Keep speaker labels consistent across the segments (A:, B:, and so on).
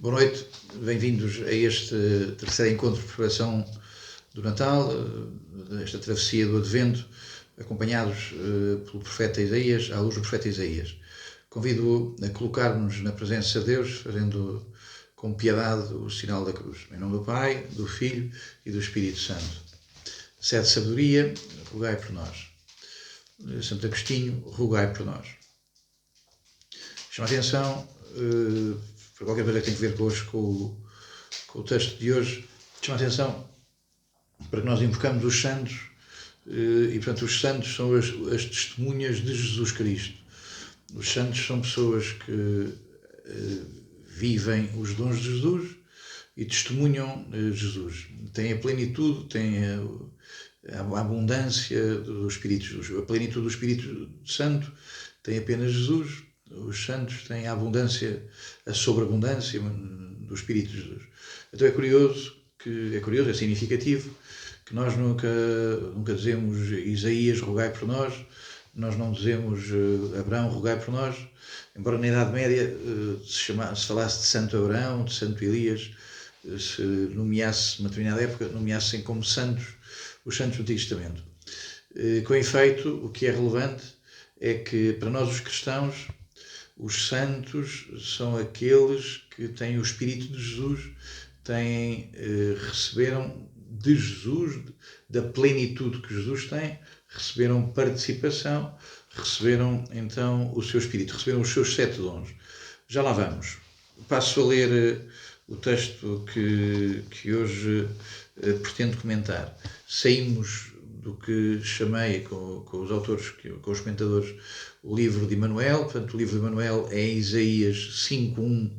A: Boa noite, bem-vindos a este terceiro encontro de preparação do Natal, esta travessia do Advento, acompanhados pelo profeta Isaías, à luz do profeta Isaías. Convido-o a colocar-nos na presença de Deus, fazendo com piedade o sinal da cruz. Em nome do Pai, do Filho e do Espírito Santo. Sede de sabedoria, rogai por nós. Santo Agostinho, rogai por nós. Chama a atenção para qualquer coisa que tem a ver hoje com o texto de hoje, chama a atenção para que nós invocamos os santos e, portanto, os santos são as testemunhas de Jesus Cristo. Os santos são pessoas que vivem os dons de Jesus e testemunham Jesus. Têm a plenitude, têm a abundância do Espírito de Jesus. A plenitude do Espírito Santo tem apenas Jesus. Os santos têm a abundância, a sobreabundância do Espírito de Jesus. Então é significativo que nós nunca dizemos Isaías, rogai por nós, nós não dizemos Abraão, rogai por nós, embora na Idade Média se falasse de Santo Abraão, de Santo Elias, se nomeasse, numa determinada época, nomeassem como santos os santos do Antigo Testamento. Com efeito, o que é relevante é que para nós os cristãos, os santos são aqueles que têm o Espírito de Jesus, receberam de Jesus, da plenitude que Jesus tem, receberam participação, receberam então o seu Espírito, receberam os seus 7 dons. Já lá vamos. Passo a ler o texto que hoje pretendo comentar. Saímos do que chamei com os autores, com os comentadores, o livro de Emanuel. Portanto, o livro de Emanuel é Isaías 5:1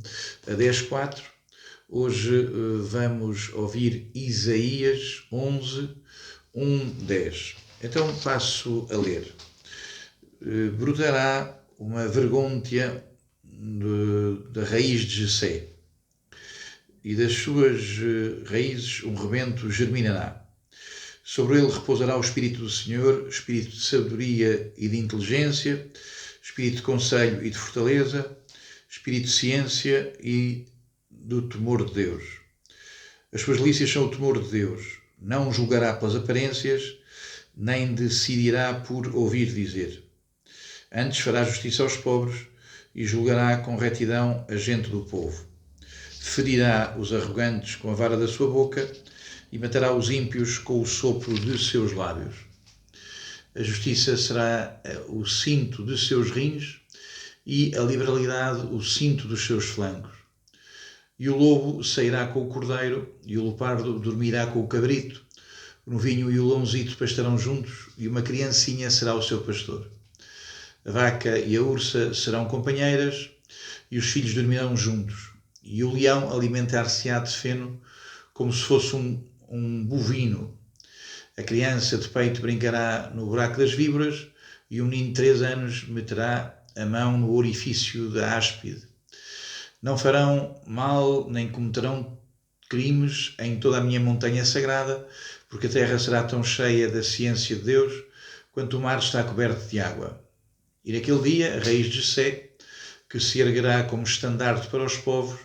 A: a 10:4. Hoje vamos ouvir Isaías 11:1-10. Então passo a ler. Brotará uma vergôntia da raiz de Jessé, e das suas raízes um rebento germinará. Sobre ele repousará o Espírito do Senhor, Espírito de sabedoria e de inteligência, Espírito de conselho e de fortaleza, Espírito de ciência e do temor de Deus. As suas delícias são o temor de Deus. Não julgará pelas aparências, nem decidirá por ouvir dizer. Antes fará justiça aos pobres e julgará com retidão a gente do povo. Ferirá os arrogantes com a vara da sua boca e matará os ímpios com o sopro de seus lábios. A justiça será o cinto de seus rins e a liberalidade o cinto dos seus flancos. E o lobo sairá com o cordeiro e o leopardo dormirá com o cabrito. O novinho e o leãozito pastarão juntos e uma criancinha será o seu pastor. A vaca e a ursa serão companheiras e os filhos dormirão juntos. E o leão alimentar-se-á de feno como se fosse um bovino. A criança de peito brincará no buraco das víboras e o menino de 3 anos meterá a mão no orifício da áspide. Não farão mal nem cometerão crimes em toda a minha montanha sagrada, porque a terra será tão cheia da ciência de Deus quanto o mar está coberto de água. E naquele dia, a raiz de Jessé, que se erguerá como estandarte para os povos,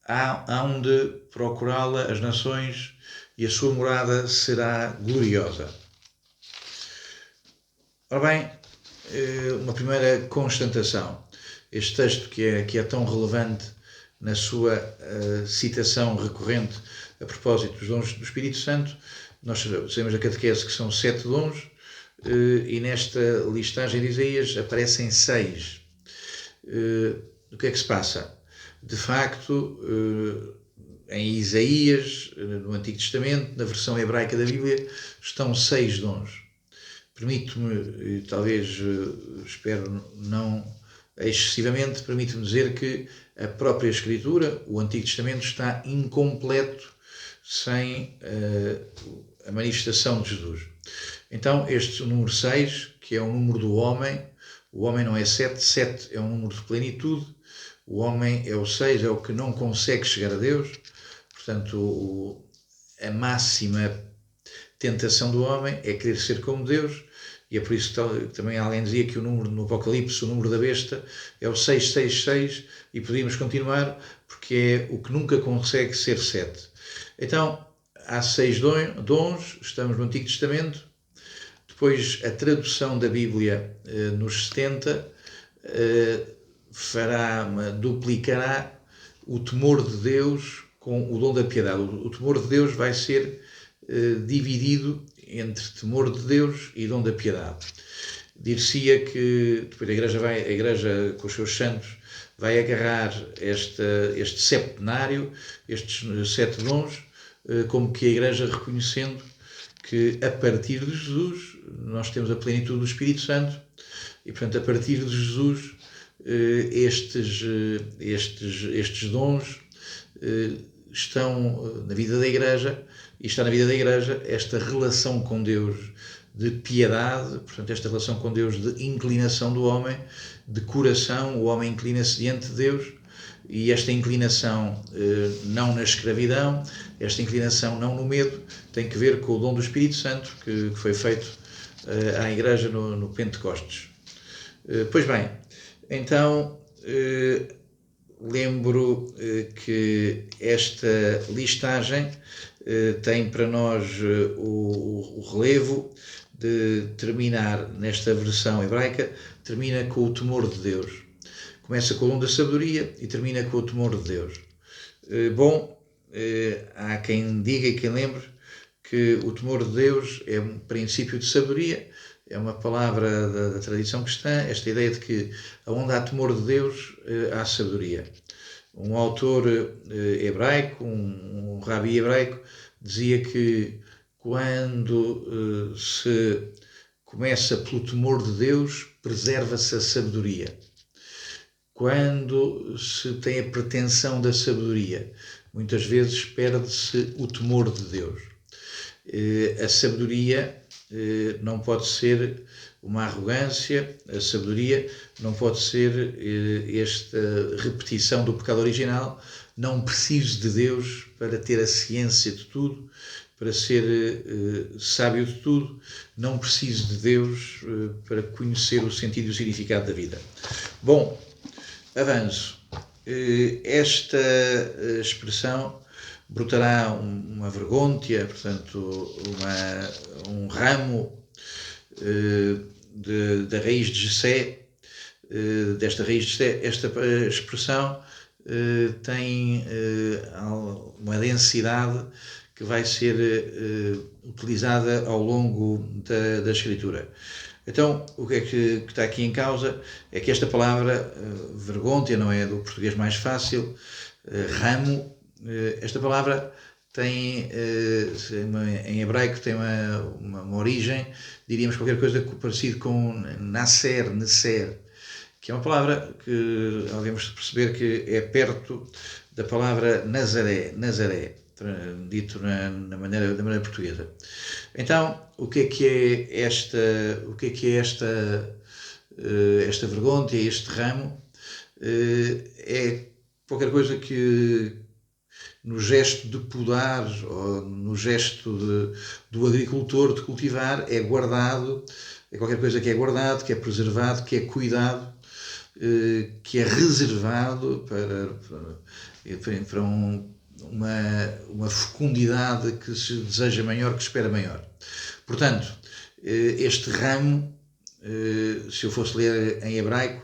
A: há onde procurá-la as nações, e a sua morada será gloriosa. Ora bem, uma primeira constatação. Este texto que é tão relevante na sua citação recorrente a propósito dos dons do Espírito Santo, nós sabemos da catequese que são 7 dons, e nesta listagem de Isaías aparecem 6. O que é que se passa? De facto, em Isaías, no Antigo Testamento, na versão hebraica da Bíblia, estão 6 dons. Permito-me, talvez, espero não excessivamente, permite-me dizer que a própria Escritura, o Antigo Testamento, está incompleto sem a manifestação de Jesus. Então, este número 6, que é o número do homem, o homem não é 7, 7 é um número de plenitude, o homem é o 6, é o que não consegue chegar a Deus. Portanto, a máxima tentação do homem é querer ser como Deus, E é por isso que também alguém dizia que o número no Apocalipse, o número da besta, é o 666, e podíamos continuar, porque é o que nunca consegue ser 7. Então, há 6 dons, estamos no Antigo Testamento. Depois, a tradução da Bíblia nos 70 duplicará o temor de Deus com o dom da piedade. O temor de Deus vai ser dividido entre temor de Deus e dom da piedade. Dir-se-ia que depois a Igreja com os seus santos vai agarrar este septenário, estes 7 dons, como que a Igreja reconhecendo que a partir de Jesus nós temos a plenitude do Espírito Santo e, portanto, a partir de Jesus estes dons estão na vida da Igreja, e está na vida da Igreja esta relação com Deus de piedade, portanto, esta relação com Deus de inclinação do homem, de coração. O homem inclina-se diante de Deus, e esta inclinação não na escravidão, esta inclinação não no medo, tem que ver com o dom do Espírito Santo que foi feito à Igreja no Pentecostes. Pois bem, então lembro que esta listagem tem para nós o relevo de terminar, nesta versão hebraica, termina com o temor de Deus. Começa com o dom da sabedoria e termina com o temor de Deus. Há quem diga e quem lembre que o temor de Deus é um princípio de sabedoria, é uma palavra da tradição cristã, esta ideia de que onde há temor de Deus há sabedoria. Um autor hebraico, um rabi hebraico, dizia que quando se começa pelo temor de Deus, preserva-se a sabedoria. Quando se tem a pretensão da sabedoria, muitas vezes perde-se o temor de Deus. A sabedoria não pode ser uma arrogância, a sabedoria não pode ser esta repetição do pecado original. Não preciso de Deus para ter a ciência de tudo, para ser sábio de tudo. Não preciso de Deus para conhecer o sentido e o significado da vida. Bom, avanço. Esta expressão brotará uma vergôntia, portanto, um ramo da raiz de Jessé, desta raiz de Jessé. Esta expressão tem uma densidade que vai ser utilizada ao longo da Escritura. Então, o que é que está aqui em causa? É que esta palavra, vergôncia, não é do português mais fácil, ramo, esta palavra tem, em hebraico, tem uma origem, diríamos qualquer coisa parecido com nasser, que é uma palavra que devemos perceber que é perto da palavra Nazaré, dito da maneira portuguesa. Então, o que é esta vergonha, este ramo? É qualquer coisa que, no gesto de podar, ou no gesto do agricultor de cultivar, é guardado, é qualquer coisa que é guardado, que é preservado, que é cuidado, que é reservado para uma fecundidade que se deseja maior, que se espera maior. Portanto, este ramo, se eu fosse ler em hebraico,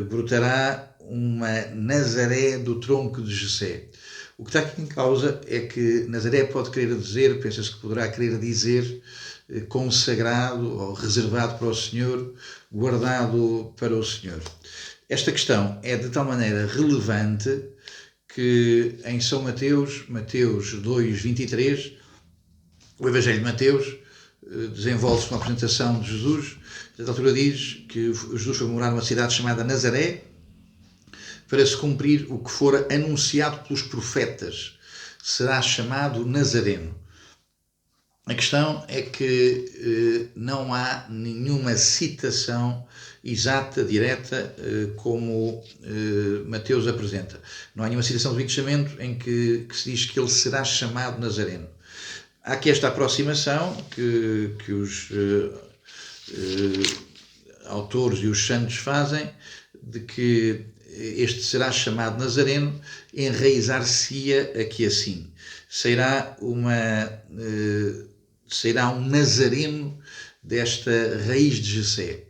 A: brotará uma Nazaré do tronco de Jessé. O que está aqui em causa é que Nazaré pode querer dizer, pensa-se que poderá querer dizer, consagrado ou reservado para o Senhor, guardado para o Senhor. Esta questão é de tal maneira relevante que em São Mateus 2:23, o Evangelho de Mateus desenvolve-se uma apresentação de Jesus. A altura diz que Jesus foi morar numa cidade chamada Nazaré para se cumprir o que fora anunciado pelos profetas. Será chamado Nazareno. A questão é que não há nenhuma citação exata, direta, como Mateus apresenta. Não há nenhuma citação do Antigo Testamento em que se diz que ele será chamado Nazareno. Há aqui esta aproximação que os autores e os santos fazem, de que este será chamado Nazareno, enraizar-se-ia aqui assim. Será um Nazareno desta raiz de Jessé.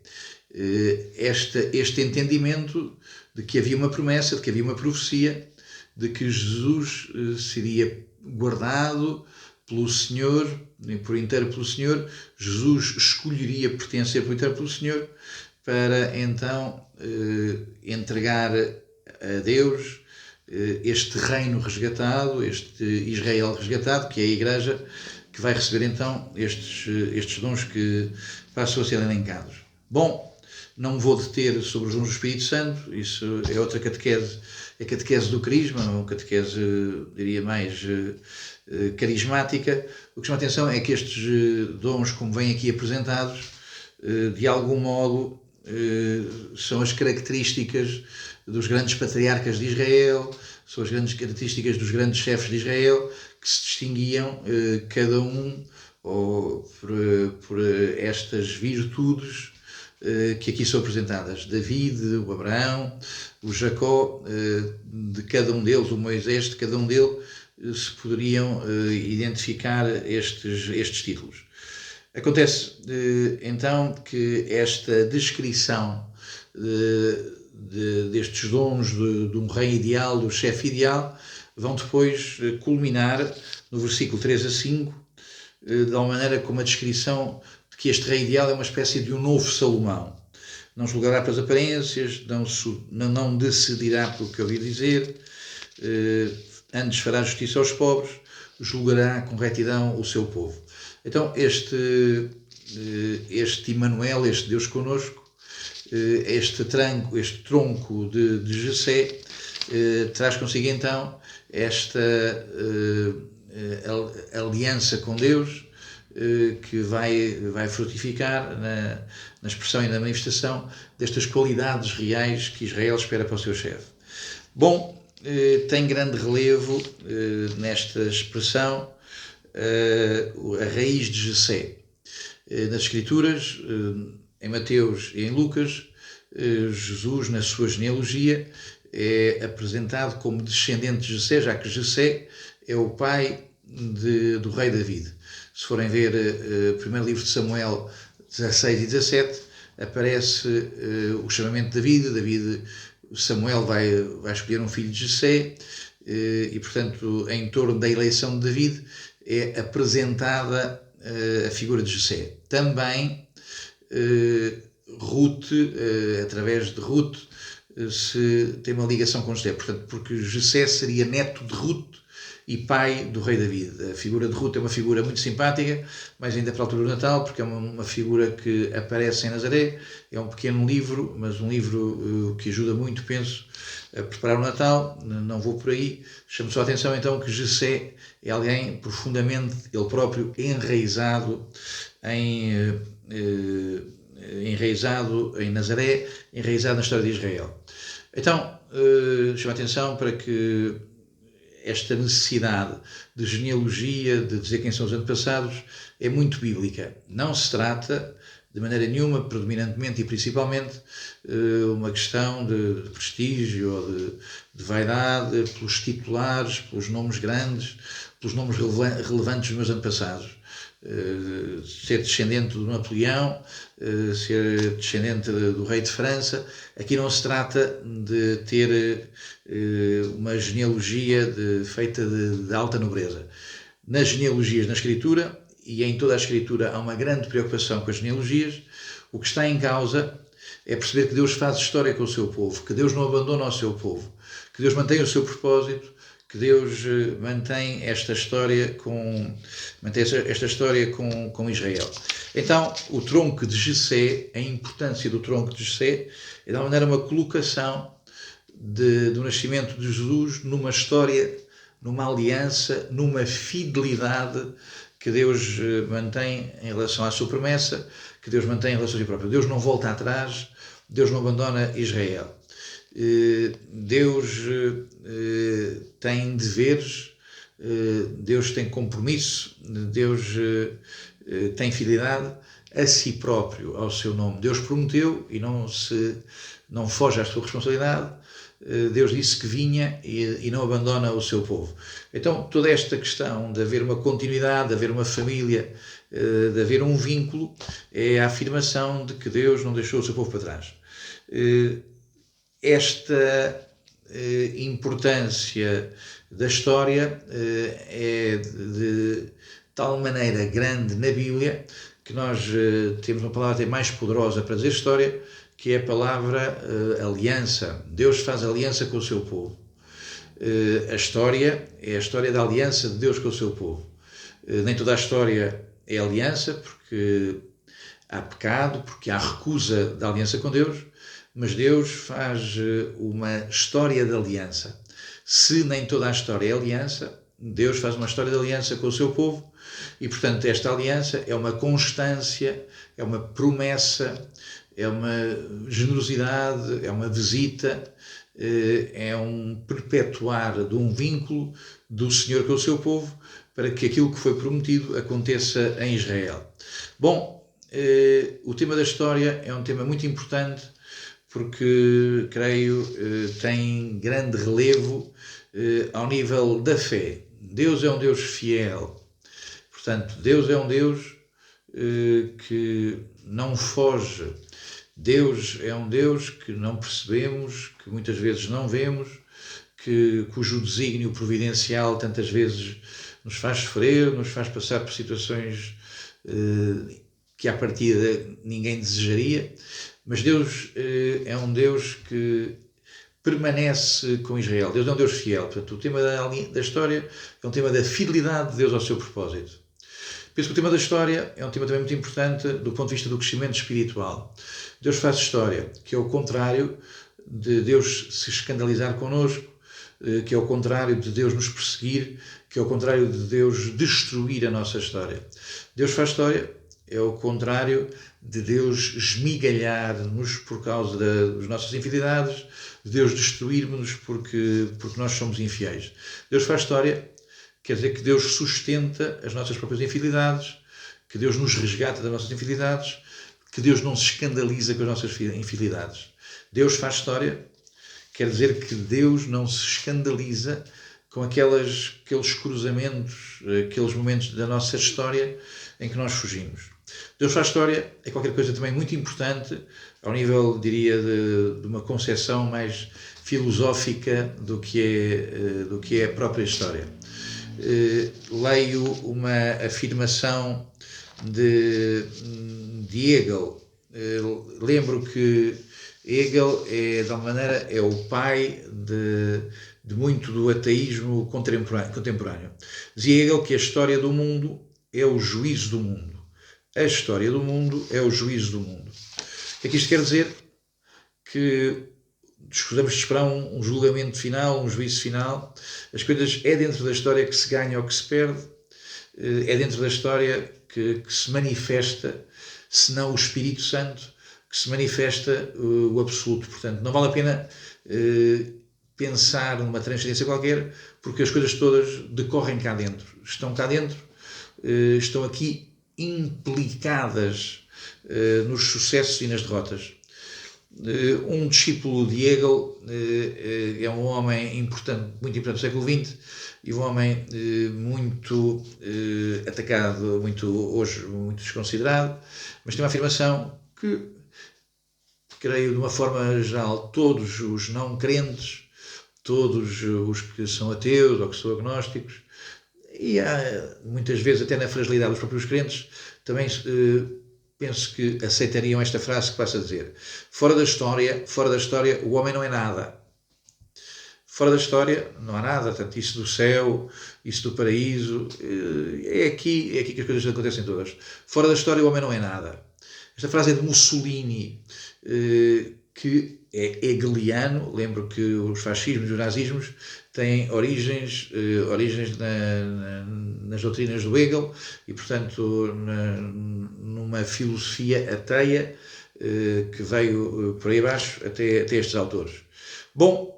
A: Este entendimento de que havia uma promessa, de que havia uma profecia, de que Jesus seria guardado pelo Senhor, por inteiro pelo Senhor. Jesus escolheria pertencer por inteiro pelo Senhor, para então entregar a Deus este reino resgatado, este Israel resgatado, que é a Igreja, que vai receber então estes dons que passam a ser elencados. Bom, não me vou deter sobre os dons do Espírito Santo, isso é outra catequese, é a catequese do Crisma, uma catequese, diria mais, carismática. O que chama a atenção é que estes dons, como vêm aqui apresentados, de algum modo são as características dos grandes patriarcas de Israel, são as grandes características dos grandes chefes de Israel, que se distinguiam cada um por estas virtudes que aqui são apresentadas. David, o Abraão, o Jacó, de cada um deles, o Moisés, de cada um deles se poderiam identificar estes títulos. Acontece então que esta descrição destes dons de um rei ideal, do chefe ideal, vão depois culminar no versículo 3 a 5, de uma maneira como a descrição de que este rei ideal é uma espécie de um novo Salomão. Não julgará pelas aparências, não decidirá pelo que ouvi dizer, antes fará justiça aos pobres, julgará com retidão o seu povo. Então este Emmanuel, este Deus conosco, este tronco de Jessé, traz consigo então esta aliança com Deus, que vai frutificar na expressão e na manifestação destas qualidades reais que Israel espera para o seu chefe. Bom, tem grande relevo nesta expressão a raiz de Jessé. Nas Escrituras, em Mateus e em Lucas, Jesus, na sua genealogia, é apresentado como descendente de Jessé, já que Jessé é o pai do rei David. Se forem ver o primeiro livro de Samuel 16 e 17, aparece o chamamento de David. Samuel vai escolher um filho de Jessé, e portanto, em torno da eleição de David, é apresentada a figura de Jessé. Também Ruth, através de Ruth, se tem uma ligação com Jessé, portanto, porque Jessé seria neto de Ruth e pai do rei David. A figura de Ruth é uma figura muito simpática, mas ainda para a altura do Natal, porque é uma figura que aparece em Nazaré. É um pequeno livro, mas um livro que ajuda muito, penso, a preparar o Natal. Não vou por aí. Chamo só a atenção então que Jessé é alguém profundamente, ele próprio, enraizado em Nazaré, enraizado na história de Israel. Então, chamo a atenção para que esta necessidade de genealogia, de dizer quem são os antepassados, é muito bíblica. Não se trata, de maneira nenhuma, predominantemente e principalmente, uma questão de prestígio ou de vaidade, pelos titulares, pelos nomes grandes, pelos nomes relevantes dos meus antepassados. Ser descendente do Napoleão, ser descendente do rei de França. Aqui não se trata de ter uma genealogia feita de alta nobreza. Nas genealogias, na Escritura, e em toda a Escritura há uma grande preocupação com as genealogias. O que está em causa é perceber que Deus faz história com o seu povo, que Deus não abandona o seu povo, que Deus mantém o seu propósito, que Deus mantém esta história com Israel. Então, o tronco de Jessé, a importância do tronco de Jessé, é de uma maneira uma colocação do nascimento de Jesus numa história, numa aliança, numa fidelidade que Deus mantém em relação à sua promessa, que Deus mantém em relação a si próprio. Deus não volta atrás, Deus não abandona Israel. Deus tem deveres, Deus tem compromisso, Deus tem fidelidade a si próprio, ao seu nome. Deus prometeu e não foge à sua responsabilidade. Deus disse que vinha e não abandona o seu povo. Então, toda esta questão de haver uma continuidade, de haver uma família, de haver um vínculo, é a afirmação de que Deus não deixou o seu povo para trás. Esta importância da história é de tal maneira grande na Bíblia que nós temos uma palavra até mais poderosa para dizer história, que é a palavra aliança. Deus faz aliança com o seu povo. A história é a história da aliança de Deus com o seu povo. Nem toda a história é aliança, porque há pecado, porque há recusa da aliança com Deus, mas Deus faz uma história de aliança. Se nem toda a história é aliança, Deus faz uma história de aliança com o seu povo e, portanto, esta aliança é uma constância, é uma promessa, é uma generosidade, é uma visita, é um perpetuar de um vínculo do Senhor com o seu povo para que aquilo que foi prometido aconteça em Israel. Bom, o tema da história é um tema muito importante porque, creio, tem grande relevo ao nível da fé. Deus é um Deus fiel. Portanto, Deus é um Deus que não foge. Deus é um Deus que não percebemos, que muitas vezes não vemos, cujo desígnio providencial tantas vezes nos faz sofrer, nos faz passar por situações que à partida ninguém desejaria, mas Deus é um Deus que permanece com Israel. Deus é um Deus fiel. Portanto, o tema da história é um tema da fidelidade de Deus ao seu propósito. Penso que o tema da história é um tema também muito importante do ponto de vista do crescimento espiritual. Deus faz história, que é o contrário de Deus se escandalizar connosco, que é o contrário de Deus nos perseguir, que é o contrário de Deus destruir a nossa história. Deus faz história, é o contrário de Deus esmigalhar-nos por causa das nossas infidelidades, de Deus destruir-nos porque nós somos infiéis. Deus faz história, quer dizer que Deus sustenta as nossas próprias infidelidades, que Deus nos resgata das nossas infidelidades, que Deus não se escandaliza com as nossas infidelidades. Deus faz história, quer dizer que Deus não se escandaliza com aqueles cruzamentos, aqueles momentos da nossa história em que nós fugimos. Deus faz história é qualquer coisa também muito importante ao nível, diria, de uma concepção mais filosófica do que é a própria história. Leio uma afirmação de Hegel. Lembro que Hegel de alguma maneira, é o pai de muito do ateísmo contemporâneo. Dizia Hegel que a história do mundo é o juízo do mundo. A história do mundo é o juízo do mundo. O que é que isto quer dizer? Que escusamos de esperar um julgamento final, um juízo final. As coisas é dentro da história que se ganha ou que se perde. É dentro da história que se manifesta, se não o Espírito Santo, que se manifesta o absoluto. Portanto, não vale a pena pensar numa transcendência qualquer, porque as coisas todas decorrem cá dentro. Estão cá dentro, estão aqui implicadas nos sucessos e nas derrotas. Um discípulo de Hegel é um homem importante, muito importante do século XX e um homem muito atacado, hoje muito desconsiderado, mas tem uma afirmação que, creio, de uma forma geral, todos os não crentes, todos os que são ateus ou que são agnósticos, e há, muitas vezes até na fragilidade dos próprios crentes, também penso que aceitariam esta frase que passo a dizer: fora da história, o homem não é nada. Fora da história não há nada, portanto, isso do céu, isso do paraíso, é aqui que as coisas acontecem todas. Fora da história o homem não é nada. Esta frase é de Mussolini, que é hegeliano. Lembro que os fascismos e os nazismos têm origens nas doutrinas do Hegel e, portanto, numa filosofia ateia que veio por aí abaixo até estes autores. Bom,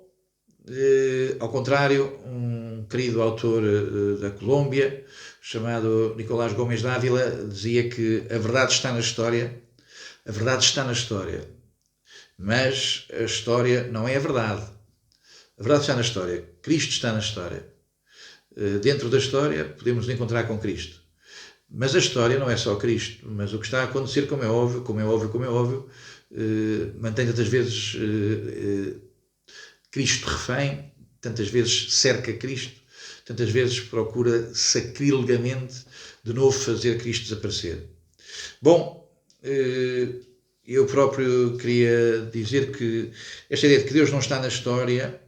A: ao contrário, um querido autor da Colômbia, chamado Nicolás Gomes Dávila, dizia que a verdade está na história, mas a história não é a verdade. A verdade está na história, Cristo está na história. Dentro da história podemos nos encontrar com Cristo. Mas a história não é só Cristo, mas o que está a acontecer, como é óbvio, mantém tantas vezes Cristo refém, tantas vezes cerca Cristo, tantas vezes procura sacrilegamente de novo fazer Cristo desaparecer. Bom, eu próprio queria dizer que esta ideia de que Deus não está na história,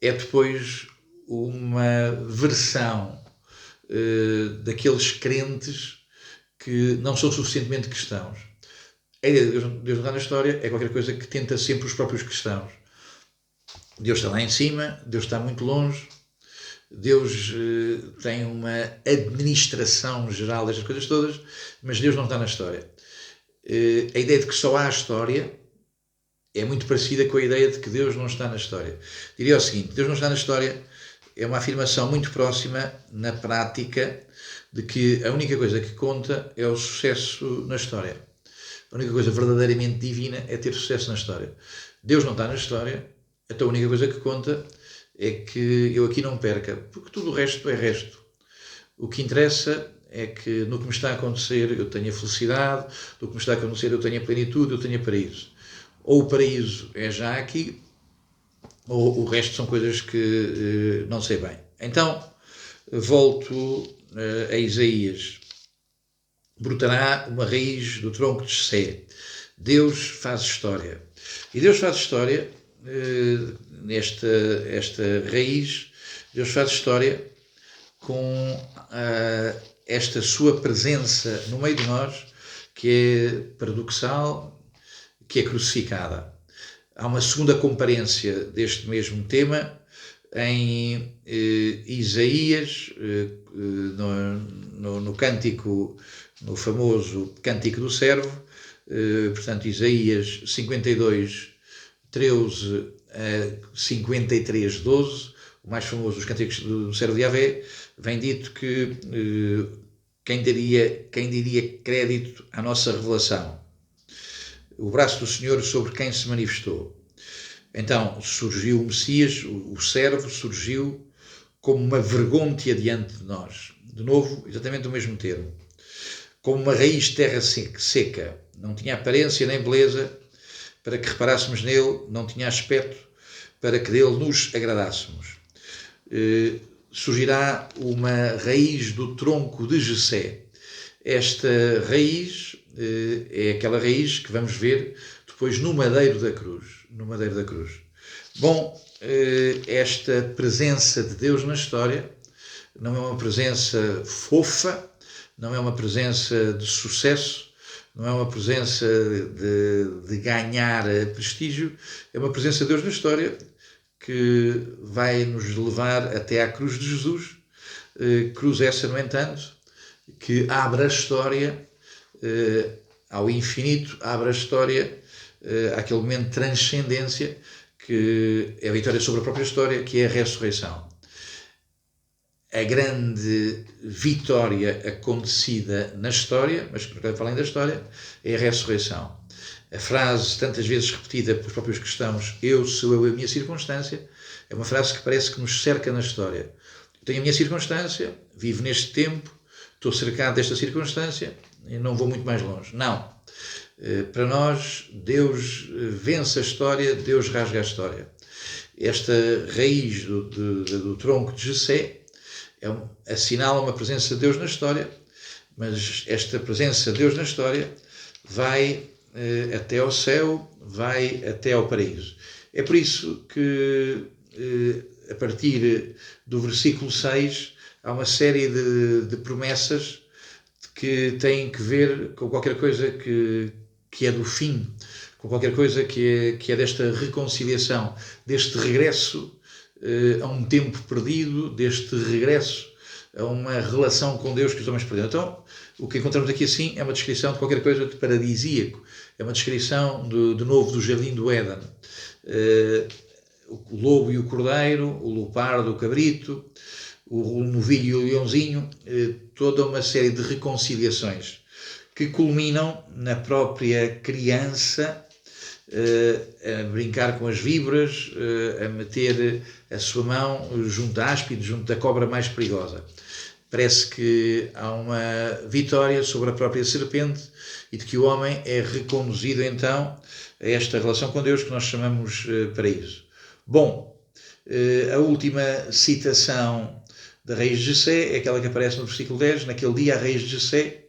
A: é depois uma versão daqueles crentes que não são suficientemente cristãos. A ideia de Deus não está na história é qualquer coisa que tenta sempre os próprios cristãos. Deus está lá em cima, Deus está muito longe, Deus tem uma administração geral destas coisas todas, mas Deus não está na história. A ideia de que só há a história é muito parecida com a ideia de que Deus não está na história. Diria o seguinte: Deus não está na história é uma afirmação muito próxima, na prática, de que a única coisa que conta é o sucesso na história. A única coisa verdadeiramente divina é ter sucesso na história. Deus não está na história, então a única coisa que conta é que eu aqui não perca, porque tudo o resto é resto. O que interessa é que no que me está a acontecer eu tenha felicidade, no que me está a acontecer eu tenha plenitude, eu tenha paraíso. Ou o paraíso é já aqui, ou o resto são coisas que não sei bem. Então, volto a Isaías. Brotará uma raiz do tronco de Jessé. Deus faz história. E Deus faz história, esta raiz, Deus faz história com esta sua presença no meio de nós, que é paradoxal, que é crucificada. Há uma segunda comparência deste mesmo tema em Isaías, no cântico, no famoso Cântico do Servo, portanto Isaías 52, 13 a 53, 12, o mais famoso dos Cânticos do Servo de Yahvé, vem dito que quem diria crédito à nossa revelação? O braço do Senhor sobre quem se manifestou. Então surgiu o Messias, o servo surgiu como uma vergôntea diante de nós. De novo, exatamente o mesmo termo. Como uma raiz de terra seca. Não tinha aparência nem beleza para que reparássemos nele, não tinha aspecto para que dele nos agradássemos. Surgirá uma raiz do tronco de Jessé. Esta raiz é aquela raiz que vamos ver depois no madeiro da cruz. Bom, esta presença de Deus na história não é uma presença fofa, não é uma presença de sucesso, não é uma presença de ganhar prestígio, é uma presença de Deus na história que vai nos levar até à cruz de Jesus, cruz essa, no entanto, que abre a história ao infinito, abre a história àquele momento de transcendência que é a vitória sobre a própria história, que é a ressurreição. A grande vitória acontecida na história, mas que não falem da história, é a ressurreição. A frase, tantas vezes repetida pelos próprios cristãos, eu sou eu e a minha circunstância, é uma frase que parece que nos cerca na história. Eu tenho a minha circunstância, vivo neste tempo, estou cercado desta circunstância e não vou muito mais longe. Não. Para nós, Deus vence a história, Deus rasga a história. Esta raiz do tronco de Jessé assinala uma presença de Deus na história, mas esta presença de Deus na história vai até ao céu, vai até ao paraíso. É por isso que, a partir do versículo 6, há uma série de promessas que têm que ver com qualquer coisa que é do fim, com qualquer coisa que é desta reconciliação, deste regresso a um tempo perdido, deste regresso a uma relação com Deus que os homens perderam. Então, o que encontramos aqui assim é uma descrição de qualquer coisa de paradisíaco, é uma descrição de novo do Jardim do Éden. o lobo e o cordeiro, o leopardo, o cabrito, o novilho e o leãozinho, toda uma série de reconciliações que culminam na própria criança a brincar com as víboras, a meter a sua mão junto à áspide, junto da cobra mais perigosa. Parece que há uma vitória sobre a própria serpente e de que o homem é reconduzido então a esta relação com Deus que nós chamamos paraíso. Bom, a última citação da raiz de Jessé é aquela que aparece no versículo 10. Naquele dia a raiz de Jessé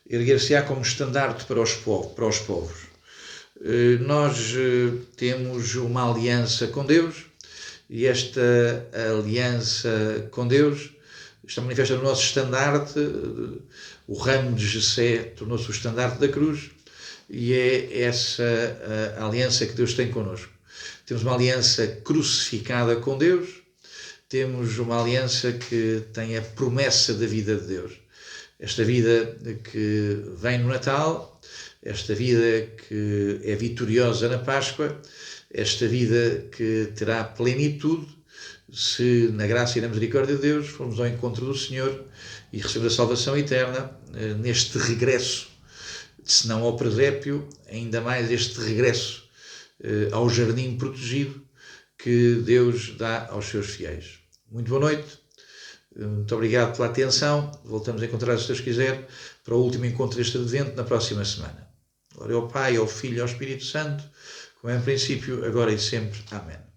A: erguer-se-á como estandarte para os povos. Nós temos uma aliança com Deus e esta aliança com Deus está manifesta no nosso estandarte. O ramo de Jessé tornou-se o estandarte da cruz e é essa a aliança que Deus tem connosco. Temos uma aliança crucificada com Deus, temos uma aliança que tem a promessa da vida de Deus. Esta vida que vem no Natal, esta vida que é vitoriosa na Páscoa, esta vida que terá plenitude se, na graça e na misericórdia de Deus, formos ao encontro do Senhor e recebemos a salvação eterna neste regresso, se não ao presépio, ainda mais este regresso ao jardim protegido que Deus dá aos seus fiéis. Muito boa noite. Muito obrigado pela atenção. Voltamos a encontrar, se Deus quiser, para o último encontro deste Advento na próxima semana. Glória ao Pai, ao Filho e ao Espírito Santo, como é no princípio, agora e sempre. Amém.